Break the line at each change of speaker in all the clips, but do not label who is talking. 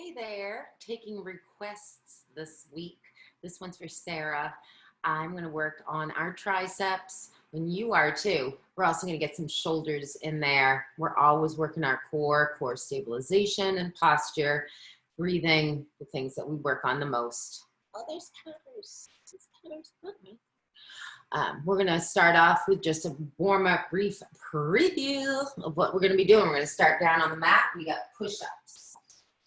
Hey there, taking requests this week. This one's for Sarah. I'm going to work on our triceps, and you are too. We're also going to get some shoulders in there. We're always working our core stabilization and posture, breathing, the things that we work on the most. Oh, there's counters. We're going to start off with just a warm-up, brief preview of what we're going to be doing. We're going to start down on the mat. We got push-ups.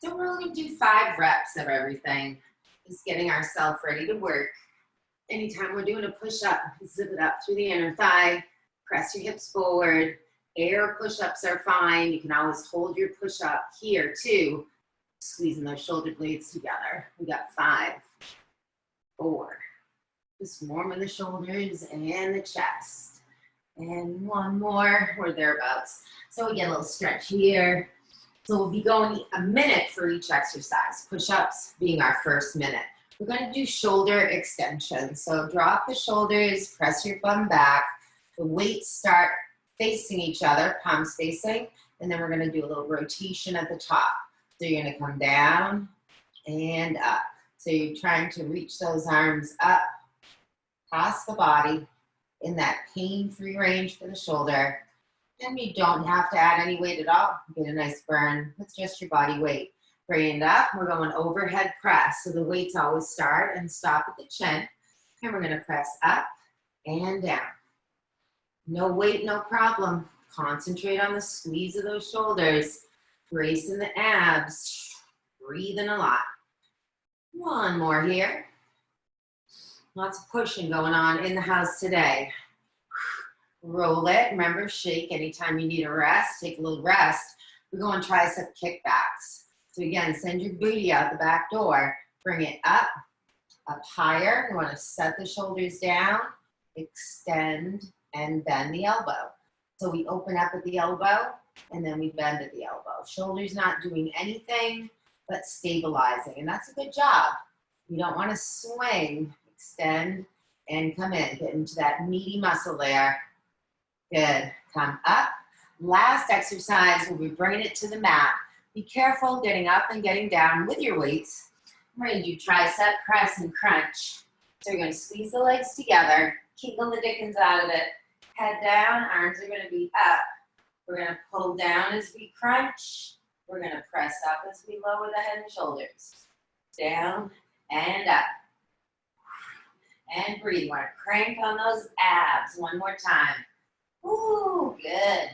So we're only going to do 5 reps of everything, just getting ourselves ready to work. Anytime we're doing a push-up, zip it up through the inner thigh, press your hips forward. Air push-ups are fine. You can always hold your push-up here too, squeezing those shoulder blades together. We got 5, 4. Just warming the shoulders and the chest. And 1 more, we're thereabouts. So we get a little stretch here. So we'll be going a minute for each exercise, push-ups being our first minute. We're going to do shoulder extension. So drop the shoulders, press your bum back. The weights start facing each other, palms facing, and then we're going to do a little rotation at the top. So you're going to come down and up. So you're trying to reach those arms up, past the body, in that pain-free range for the shoulder. And you don't have to add any weight at all. Get a nice burn with just your body weight. Bring it up. We're going overhead press. So the weights always start and stop at the chin. And we're going to press up and down. No weight, no problem. Concentrate on the squeeze of those shoulders. Bracing the abs. Breathing a lot. 1 more here. Lots of pushing going on in the house today. Roll it. Remember, shake anytime you need a rest. Take a little rest. We're going tricep kickbacks. So again, send your booty out the back door. Bring it up higher. You want to set the shoulders down, extend, and bend the elbow. So we open up at the elbow, and then we bend at the elbow. Shoulders not doing anything but stabilizing, and that's a good job. You don't want to swing. Extend and come in. Get into that meaty muscle there. Good. Come up. Last exercise, we'll be bringing it to the mat. Be careful getting up and getting down with your weights. We're going to do tricep press and crunch. So you're going to squeeze the legs together, kegel the dickens out of it. Head down, arms are going to be up. We're going to pull down as we crunch. We're going to press up as we lower the head and shoulders. Down and up. And breathe. You want to crank on those abs 1 more time. Ooh, good.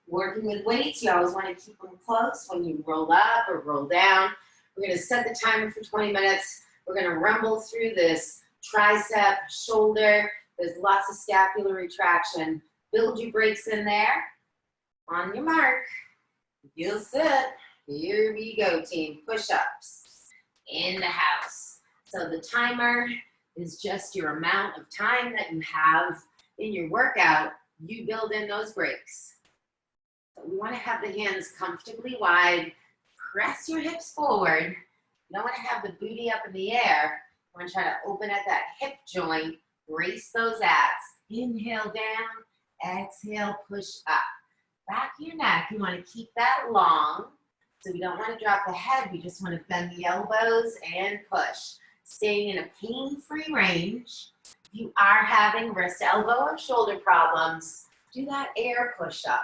Working with weights, you always want to keep them close when you roll up or roll down. We're going to set the timer for 20 minutes. We're going to rumble through this tricep, shoulder. There's lots of scapular retraction. Build your breaks in there. On your mark. You'll sit. Here we go, team. Push-ups in the house. So the timer is just your amount of time that you have in your workout. You build in those breaks. So we want to have the hands comfortably wide. Press your hips forward. You don't want to have the booty up in the air. You want to try to open at that hip joint. Brace those abs. Inhale down. Exhale, push up. Back of your neck, you want to keep that long. So we don't want to drop the head. We just want to bend the elbows and push. Staying in a pain-free range. If you are having wrist, elbow, or shoulder problems, do that air push-up.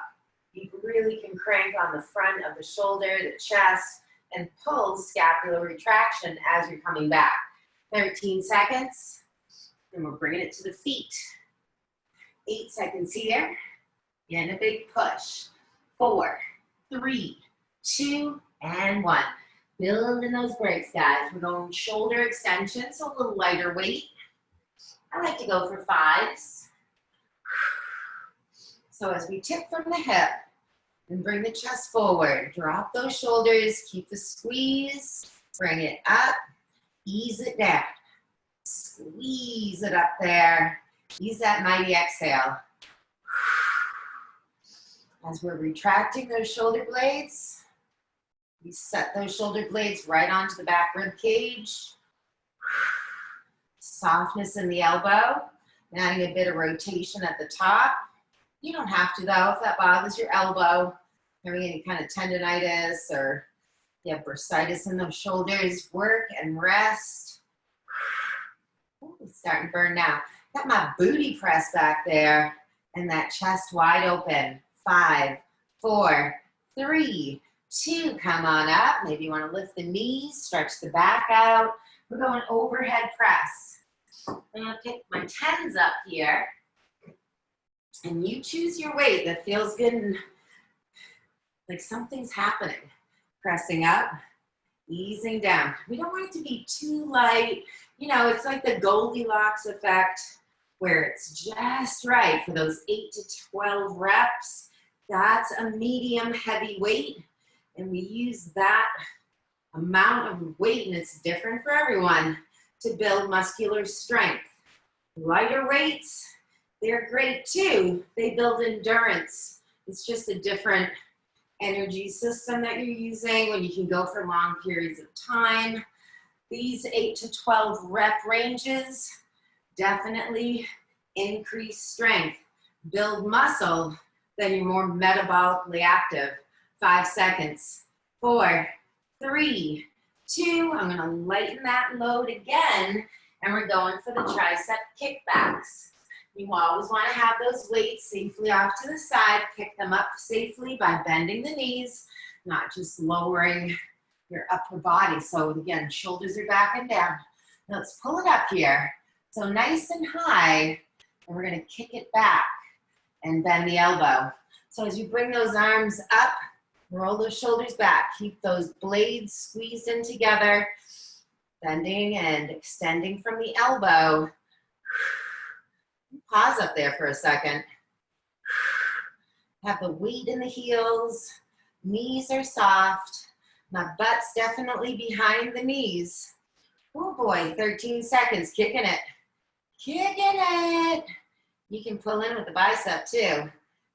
You really can crank on the front of the shoulder, the chest, and pull scapular retraction as you're coming back. 13 seconds, and we're bringing it to the feet. 8 seconds here, and a big push. 4, 3, 2, and 1. Building those breaks, guys. We're going shoulder extension, so a little lighter weight. I like to go for 5s. So as we tip from the hip and bring the chest forward, drop those shoulders, keep the squeeze, bring it up, ease it down. Squeeze it up there. Use that mighty exhale. As we're retracting those shoulder blades, we set those shoulder blades right onto the back rib cage. Softness in the elbow. And adding a bit of rotation at the top. You don't have to though if that bothers your elbow. Having any kind of tendonitis or You have bursitis in those shoulders, work and rest. Ooh, it's starting to burn now. Got my booty press back there and that chest wide open. 5, 4, 3, 2, come on up. Maybe you want to lift the knees, stretch the back out. We're going overhead press. I'm gonna pick my 10s up here and you choose your weight that feels good and like something's happening. Pressing up, easing down. We don't want it to be too light. You know, it's like the Goldilocks effect where it's just right for those 8 to 12 reps. That's a medium heavy weight. And we use that amount of weight, and it's different for everyone, to build muscular strength. Lighter weights, they're great too. They build endurance. It's just a different energy system that you're using when you can go for long periods of time. These 8 to 12 rep ranges definitely increase strength, build muscle, then you're more metabolically active. 5 seconds. 4, 3, 2. I'm going to lighten that load again, and we're going for the tricep kickbacks. You always want to have those weights safely off to the side. Pick them up safely by bending the knees, not just lowering your upper body. So again, shoulders are back and down. Now let's pull it up here. So nice and high, and we're going to kick it back and bend the elbow. So as you bring those arms up, roll those shoulders back. Keep those blades squeezed in together, bending and extending from the elbow. Pause up there for a second. Have the weight in the heels. Knees are soft. My butt's definitely behind the knees. Oh boy, 13 seconds, kicking it. Kicking it. You can pull in with the bicep too.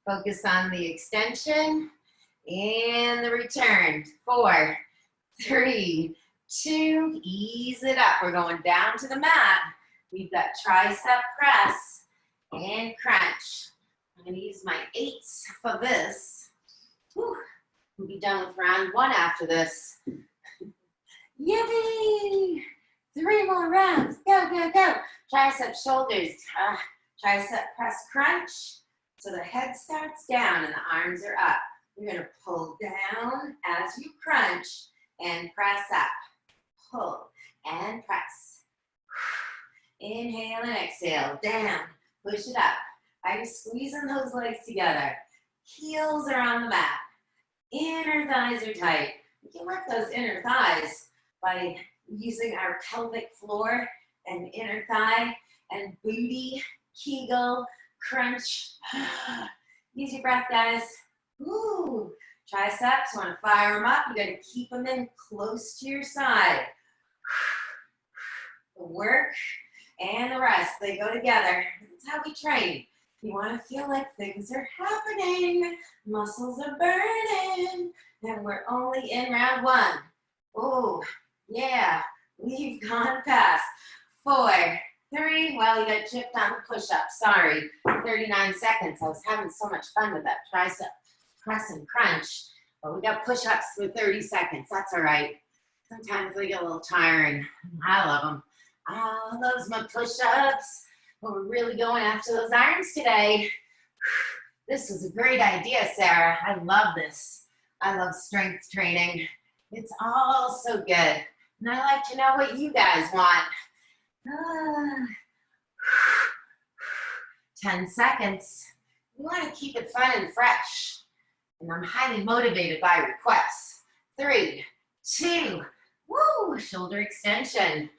Focus on the extension and the return. 4, 3, 2, ease it up. We're going down to the mat. We've got tricep press and crunch. I'm going to use my 8s for this. Whew. We'll be done with round 1 after this. Yippee! 3 more rounds. Go, go, go. Tricep shoulders. Tricep press crunch. So the head starts down and the arms are up. You're going to pull down as you crunch and press up. Pull and press. Inhale and exhale. Down. Push it up. Are you squeezing those legs together? Heels are on the mat. Inner thighs are tight. We can work those inner thighs by using our pelvic floor and inner thigh and booty, Kegel, crunch. Use your breath, guys. Ooh. Triceps, want to fire them up. You got to keep them in close to your side. The work and the rest, they go together. That's how we train. You want to feel like things are happening, muscles are burning, and we're only in round 1. Oh, yeah, we've gone past 4, 3, well, you got chipped on the push-up, sorry, 39 seconds. I was having so much fun with that tricep press and crunch, but we got push-ups for 30 seconds, that's all right. Sometimes they get a little tiring. I love them. I love my push-ups. But we're really going after those arms today. This was a great idea, Sarah. I love this. I love strength training. It's all so good. And I like to know what you guys want. 10 seconds. We want to keep it fun and fresh. And I'm highly motivated by requests. 3, 2, woo, shoulder extension.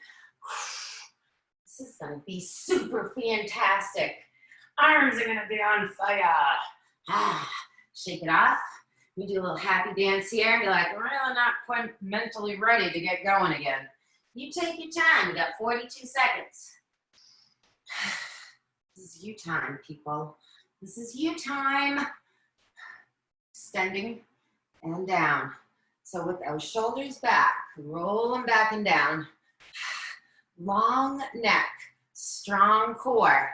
This is going to be super fantastic. Arms are going to be on fire. Shake it off. You do a little happy dance here. Be like, we're really not quite mentally ready to get going again. You take your time. You got 42 seconds. This is you time, people. This is you time. Extending and down. So with those shoulders back, roll them back and down. Long neck, strong core,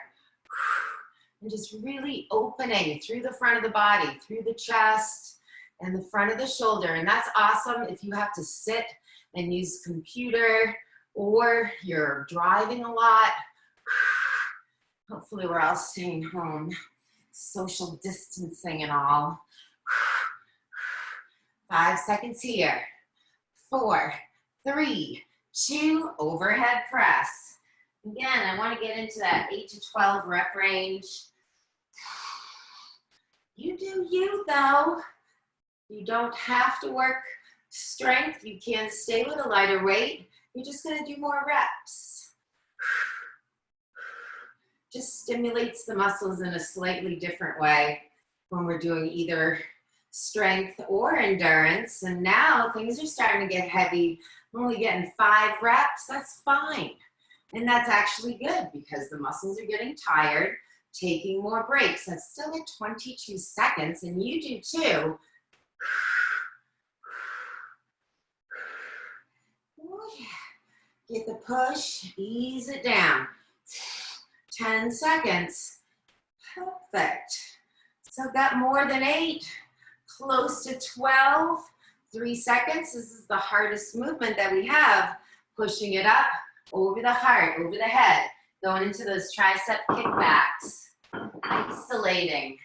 and just really opening through the front of the body, through the chest, and the front of the shoulder. And that's awesome if you have to sit and use computer or you're driving a lot. Hopefully we're all staying home, social distancing and all. 5 seconds here. 4, 3, 2, overhead press. Again, I want to get into that 8 to 12 rep range. You do you though. You don't have to work strength. You can stay with a lighter weight. You're just going to do more reps. Just stimulates the muscles in a slightly different way when we're doing either strength or endurance. And now things are starting to get heavy. I'm only getting 5 reps. That's fine. And that's actually good because the muscles are getting tired, taking more breaks. That's still at 22 seconds, and you do too. Oh, yeah. Get the push, ease it down. 10 seconds. Perfect. So got more than 8, close to 12. 3 seconds. This is the hardest movement that we have. Pushing it up over the heart, over the head. Going into those tricep kickbacks. Isolating.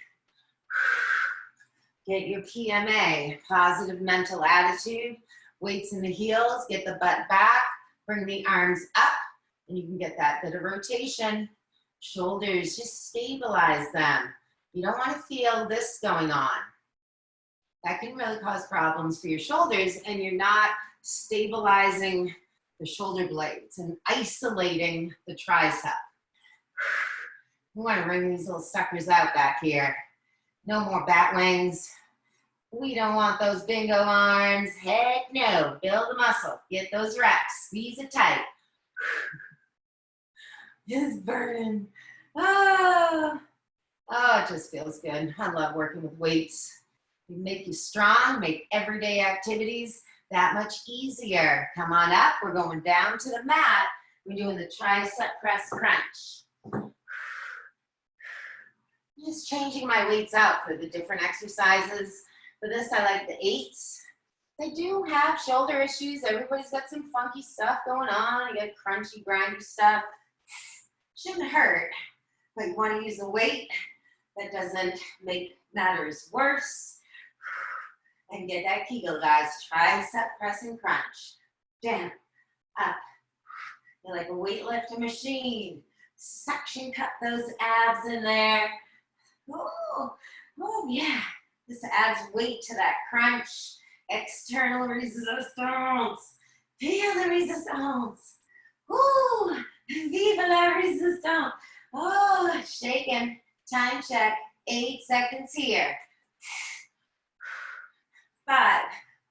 Get your PMA, positive mental attitude. Weights in the heels, get the butt back, bring the arms up, and you can get that bit of rotation. Shoulders, just stabilize them. You don't want to feel this going on. That can really cause problems for your shoulders, and you're not stabilizing the shoulder blades and isolating the tricep. We want to bring these little suckers out back here. No more bat wings. We don't want those bingo arms. Heck no. Build the muscle. Get those reps. Squeeze it tight. It's burning. Oh, it just feels good. I love working with weights. They make you strong, make everyday activities that much easier. Come on up. We're going down to the mat. We're doing the tricep press crunch. Just changing my weights out for the different exercises. For this, I like the 8s. They do have shoulder issues. Everybody's got some funky stuff going on. You got crunchy, grindy stuff. Shouldn't hurt, but you want to use a weight that doesn't make matters worse. And get that Kegel, guys. Tricep press and crunch. Down, up. You're like a weightlifting machine. Suction cup those abs in there. Oh, yeah. This adds weight to that crunch. External resistance. Feel the resistance. Ooh, vive la resistance. Oh, shaking. Time check. 8 seconds here. 5,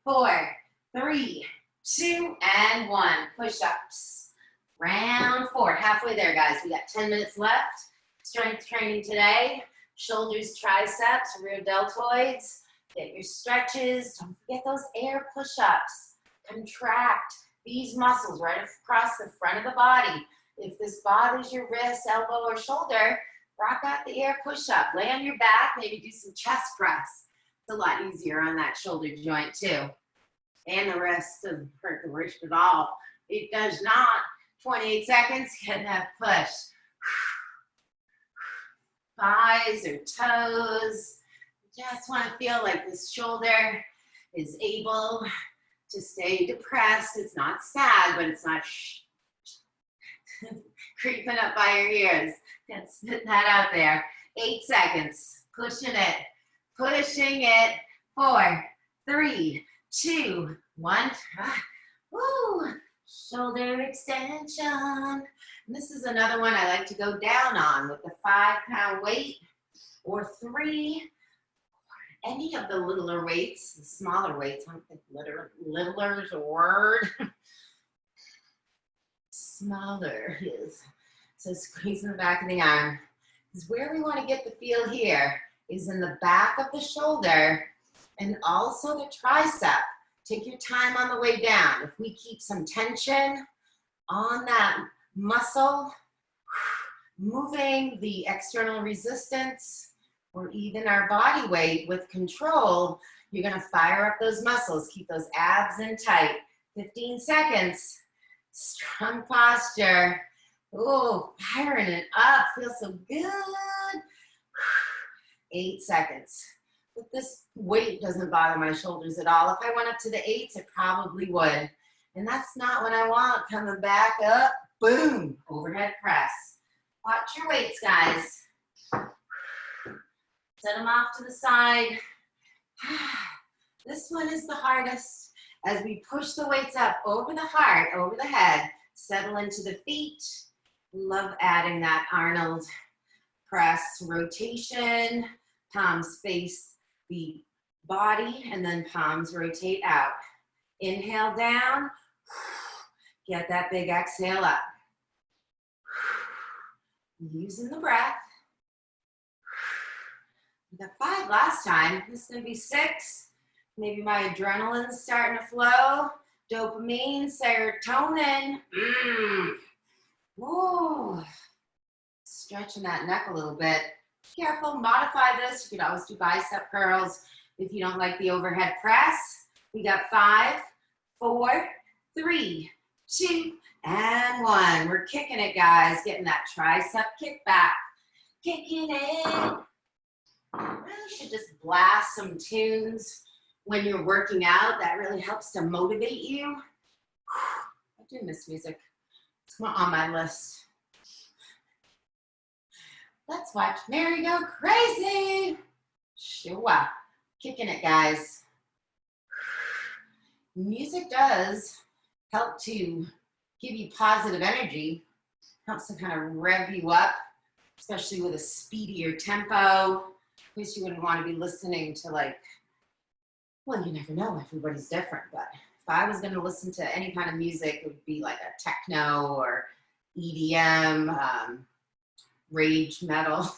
4, 3, 2, and 1. Push-ups. Round 4. Halfway there, guys. We got 10 minutes left. Strength training today. Shoulders, triceps, rear deltoids. Get your stretches. Don't forget those air push-ups. Contract these muscles right across the front of the body. If this bothers your wrist, elbow, or shoulder, rock out the air push-up. Lay on your back, maybe do some chest press. It's a lot easier on that shoulder joint too. And the rest doesn't hurt the wrist at all. It does not. 28 seconds, get that push. Thighs or toes. Just want to feel like this shoulder is able to stay depressed. It's not sad, but it's not creeping up by your ears. Can't spit that out there. 8 seconds. Pushing it. Pushing it. 4, 3, 2, 1. Woo! Shoulder extension. And this is another one I like to go down on with the 5-pound weight or 3. Any of the littler weights, the smaller weights. I don't think littler is a word. Smaller is. So squeezing the back of the arm. Because where we want to get the feel here is in the back of the shoulder and also the tricep. Take your time on the way down. If we keep some tension on that muscle, moving the external resistance, or even our body weight with control, You're gonna fire up those muscles. Keep those abs in tight. 15 seconds. Strong posture. Oh, firing it up. Feels so good. 8 seconds. But this weight doesn't bother my shoulders at all. If I went up to the 8s, it probably would. And that's not what I want. Coming back up. Boom. Overhead press. Watch your weights, guys. Set them off to the side. This one is the hardest. As we push the weights up over the heart, over the head, settle into the feet. Love adding that Arnold press rotation. Palms face the body, and then palms rotate out. Inhale down. Get that big exhale up. Using the breath. We got 5 last time. This is going to be 6. Maybe my adrenaline's starting to flow. Dopamine, serotonin. Whoa. Stretching that neck a little bit. Careful, modify this. You could always do bicep curls if you don't like the overhead press. We got 5, 4, 3, 2, and 1. We're kicking it, guys. Getting that tricep kickback. Kicking it. You really should just blast some tunes when you're working out. That really helps to motivate you. I do miss music. It's on my list. Let's watch Mary go crazy. Sure. Kicking it, guys. Music does help to give you positive energy. Helps to kind of rev you up, especially with a speedier tempo. At least you wouldn't want to be listening to, like, well, you never know. Everybody's different. But if I was going to listen to any kind of music, it would be like a techno or EDM, rage metal.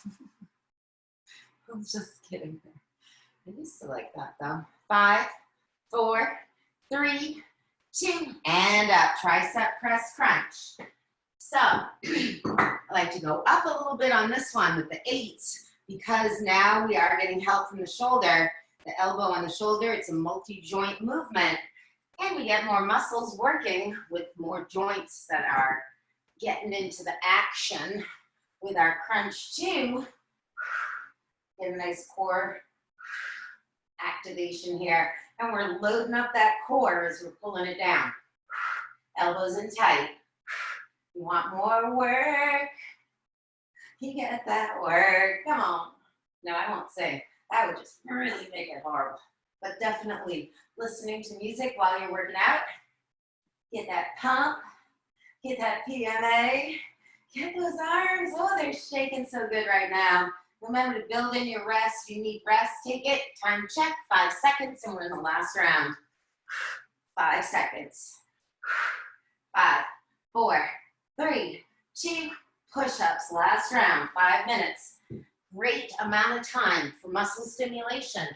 I'm just kidding. I used to like that though. 5, 4, 3, 2, and up. Tricep press crunch. So I like to go up a little bit on this one with the 8s because now we are getting help from the shoulder, the elbow and the shoulder. It's a multi-joint movement, and we get more muscles working with more joints that are getting into the action with our crunch too. Get a nice core activation here. And we're loading up that core as we're pulling it down. Elbows in tight. You want more work? You get that work. Come on. No, I won't sing. That would just really make it horrible. But definitely listening to music while you're working out. Get that pump. Get that PMA. Get those arms. Oh, they're shaking so good right now. Remember to build in your rest. You need rest. Take it. Time check. 5 seconds, and we're in the last round. 5 seconds. 5, 4, 3, 2. Push-ups. Last round. 5 minutes. Great amount of time for muscle stimulation.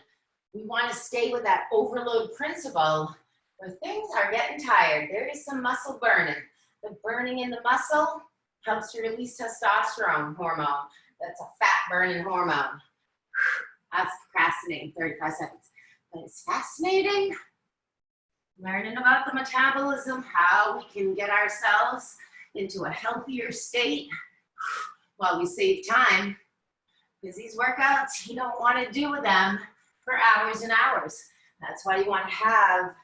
We want to stay with that overload principle where things are getting tired. There is some muscle burning. The burning in the muscle helps to release testosterone hormone. That's a fat burning hormone. That's procrastinating, 35 seconds. But it's fascinating learning about the metabolism, how we can get ourselves into a healthier state while we save time. Because these workouts, you don't want to do them for hours and hours. That's why you want to have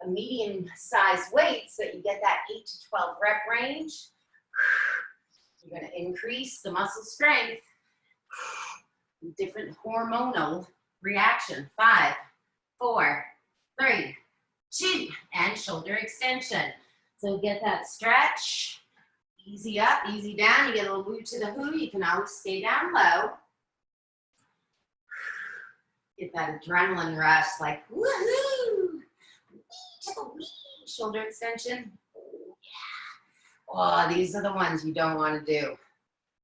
a medium-sized weight so that you get that 8 to 12 rep range. You're going to increase the muscle strength. Different hormonal reaction. 5, 4, 3, 2, and shoulder extension. So get that stretch. Easy up, easy down. You get a little woo to the who. You can always stay down low. Get that adrenaline rush, like woohoo! Shoulder extension. Oh, yeah. Oh, these are the ones you don't want to do.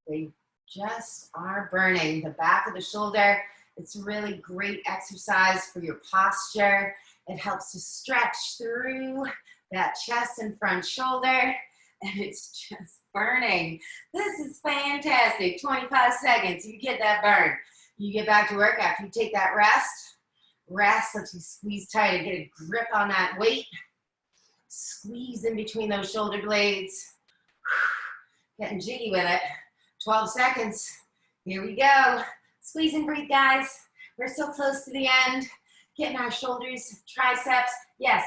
They just are burning the back of the shoulder. It's a really great exercise for your posture. It helps to stretch through that chest and front shoulder, and it's just burning. This is fantastic. 25 seconds, you get that burn. You get back to work after you take that rest. rest lets you squeeze tight and get a grip on that weight. Squeeze in between those shoulder blades. Getting jiggy with it. 12 seconds. Here we go. Squeeze and breathe, guys. We're so close to the end. Getting our shoulders, triceps. Yes.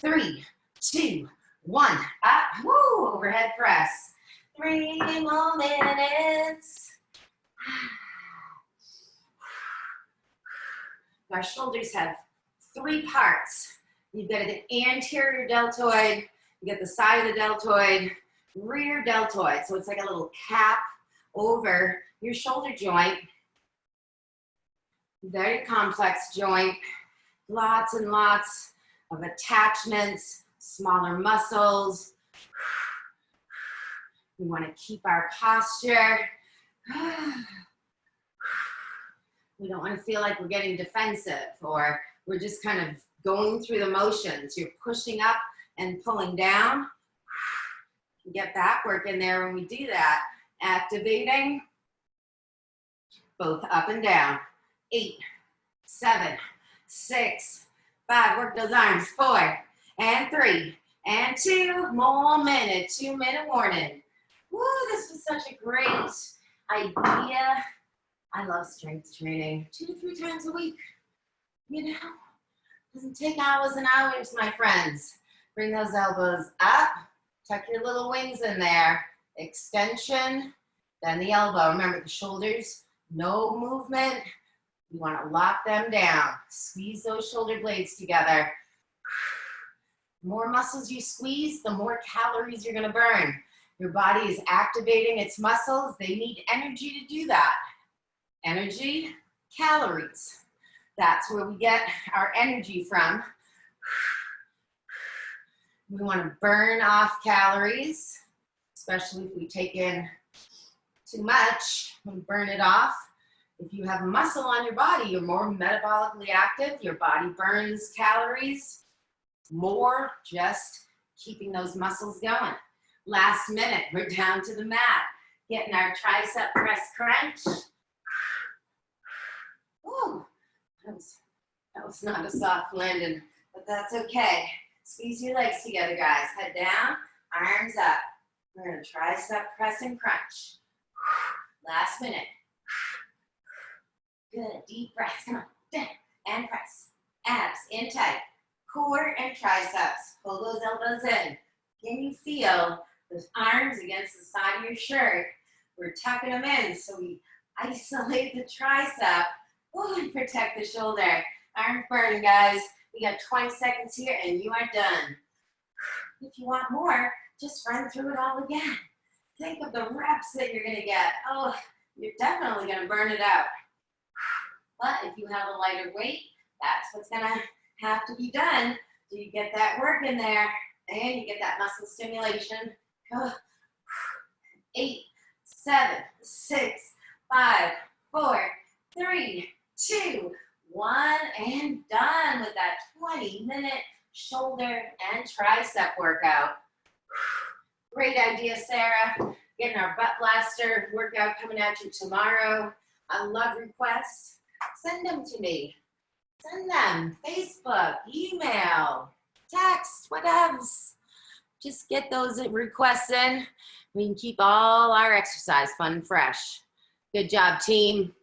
3, 2, 1. Up. Woo. Overhead press. 3 more minutes. Our shoulders have 3 parts. You've got the anterior deltoid, you got the side of the deltoid, rear deltoid. So it's like a little cap over your shoulder joint. Very complex joint. Lots and lots of attachments, smaller muscles. We want to keep our posture. We don't want to feel like we're getting defensive or we're just kind of going through the motions. You're pushing up and pulling down. Get that work in there when we do that. Activating both up and down. 8, 7, 6, 5. Work those arms. 4 and 3 and 2 more minutes. 2-minute warning. Woo, this was such a great idea. I love strength training. 2 to 3 times a week. You know, doesn't take hours and hours, my friends. Bring those elbows up. Tuck your little wings in there. Extension, then the elbow. Remember the shoulders, no movement. You want to lock them down. Squeeze those shoulder blades together. The more muscles you squeeze, the more calories you're going to burn. Your body is activating its muscles. They need energy to do that. Energy, calories. That's where we get our energy from. We want to burn off calories, especially if we take in too much. We burn it off. If you have muscle on your body, you're more metabolically active. Your body burns calories more, just keeping those muscles going. Last minute, we're down to the mat, getting our tricep press crunch. Ooh, that was not a soft landing, but that's okay. Squeeze your legs together, guys. Head down, arms up. We're gonna tricep press and crunch. Last minute. Good, deep breaths, come on. Down and press. Abs in tight. Core and triceps. Pull those elbows in. Can you feel those arms against the side of your shirt? We're tucking them in so we isolate the tricep. Ooh, and protect the shoulder. Arms burning, guys. We got 20 seconds here and you are done. If you want more, just run through it all again. Think of the reps that you're gonna get. Oh, you're definitely gonna burn it out. But if you have a lighter weight, that's what's gonna have to be done. So you get that work in there and you get that muscle stimulation. 8, 7, 6, 5, 4, 3, 2, 1, and done with that 20-minute shoulder and tricep workout. Great idea, Sarah. Getting our butt blaster workout coming at you tomorrow. I love requests. Send them to me. Send them. Facebook, email, text, whatever. Just get those requests in. We can keep all our exercise fun and fresh. Good job, team.